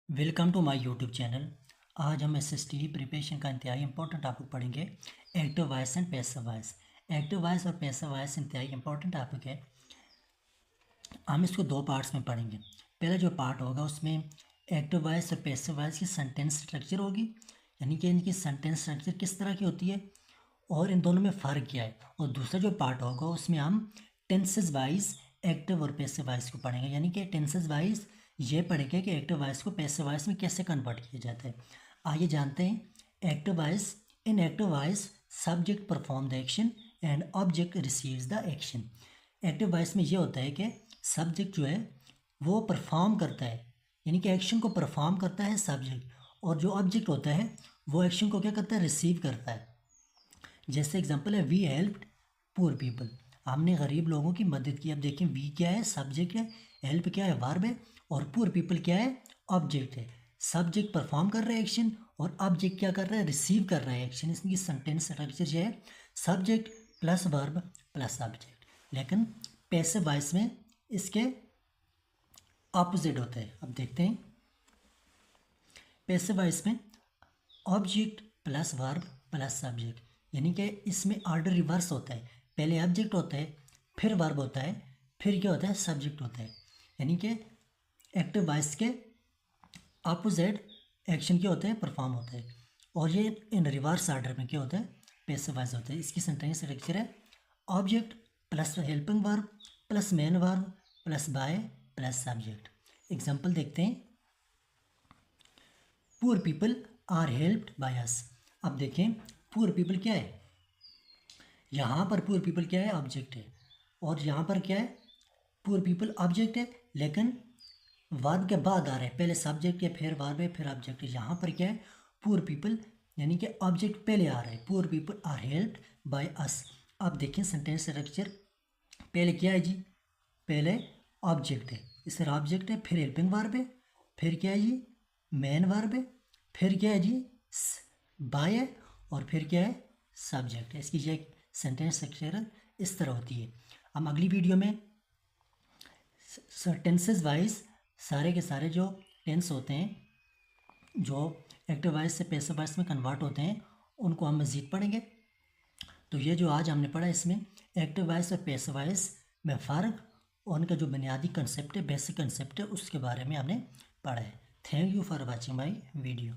Welcome to my YouTube channel. आज हम SST preparation का इंतहाई इंपॉर्टेंट टॉपिक पढ़ेंगे, active voice and passive voice. Active voice और पैसिव वॉइस इंतहाई इंपॉर्टेंट टॉपिक है। हम इसको दो पार्ट्स में पढ़ेंगे। पहला जो पार्ट होगा उसमें एक्टिव वॉइस और पैसिव वॉइस की सेंटेंस स्ट्रक्चर होगी, यानी कि इनकी सेंटेंस स्ट्रक्चर किस तरह की होती है और इन दोनों में फ़र्क क्या है। और दूसरा जो पार्ट होगा उसमें हम टेंसेस वाइज एक्टिव और पैसिव वॉइस को पढ़ेंगे, यानी कि टेंसेस वाइज ये पढ़ेंगे कि एक्टिव वॉइस को पैसिव वॉइस में कैसे कन्वर्ट किया जाता है। आइए जानते हैं active voice. In active voice subject perform the action and object receives the action. Active voice में ये होता है कि सब्जेक्ट जो है वो परफॉर्म करता है, यानी कि एक्शन को परफॉर्म करता है सब्जेक्ट, और जो ऑब्जेक्ट होता है वो एक्शन को क्या करता है, रिसीव करता है। जैसे एग्जांपल है वी हेल्प्ड पुअर पीपल, हमने गरीब लोगों की मदद की। अब देखें वी क्या है, सब्जेक्ट है, हेल्प क्या है, वर्ब है, और पुअर पीपल क्या है, ऑब्जेक्ट है। सब्जेक्ट परफॉर्म कर रहा है एक्शन और ऑब्जेक्ट क्या कर रहा है, रिसीव कर रहा है एक्शन। इसकी सेंटेंस स्ट्रक्चर जो है subject plus verb plus object. लेकिन पैसिव वॉइस में इसके ऑपोजिट होता है। अब देखते हैं पैसिव वॉइस में object plus verb plus subject, यानी कि इसमें ऑर्डर रिवर्स होता है। पहले ऑब्जेक्ट होता है, फिर वर्ब होता है, फिर क्या होता है, सब्जेक्ट होता है। यानी कि एक्टिव वॉइस के अपोजिट एक्शन क्या होता है, परफॉर्म होता है। और ये इन रिवर्स ऑर्डर में क्या होता है, पैसिव वॉइस होता है। इसकी सेंटेंस स्ट्रक्चर है object plus helping verb plus main verb plus by plus subject. Example देखते हैं, poor people are helped by us. अब देखें पुअर पीपल क्या है, यहाँ पर पुअर पीपल क्या है, ऑब्जेक्ट है, और यहाँ पर क्या है, पुअर पीपल ऑब्जेक्ट है, लेकिन वर्ब के बाद आ रहा है। पहले सब्जेक्ट है, फिर वर्ब है, फिर ऑब्जेक्ट है। यहाँ पर क्या है, पुअर पीपल, यानी कि ऑब्जेक्ट पहले आ रहा है, poor people are helped by us. अब देखें सेंटेंस स्ट्रक्चर, पहले क्या है जी, पहले ऑब्जेक्ट है, इस तरह ऑब्जेक्ट है, फिर हेल्पिंग वर्ब है, फिर क्या है जी, मेन वर्ब है, फिर क्या है जी, बाय है, और फिर क्या है, सब्जेक्ट है। इसकी जो सेंटेंस स्ट्रक्चर इस तरह होती है। हम अगली वीडियो में टेंसेस वाइज सारे के सारे जो टेंस होते हैं जो एक्टिव वॉइस से पैसिव वॉइस में कन्वर्ट होते हैं उनको हम मज़ीद पढ़ेंगे। तो ये जो आज हमने पढ़ा इसमें एक्टिव वॉइस और पैसिव वॉइस में फ़र्क और उनका जो बुनियादी कंसेप्ट है, बेसिक कंसेप्ट है, उसके बारे में हमने पढ़ा है। Thank you for watching my video.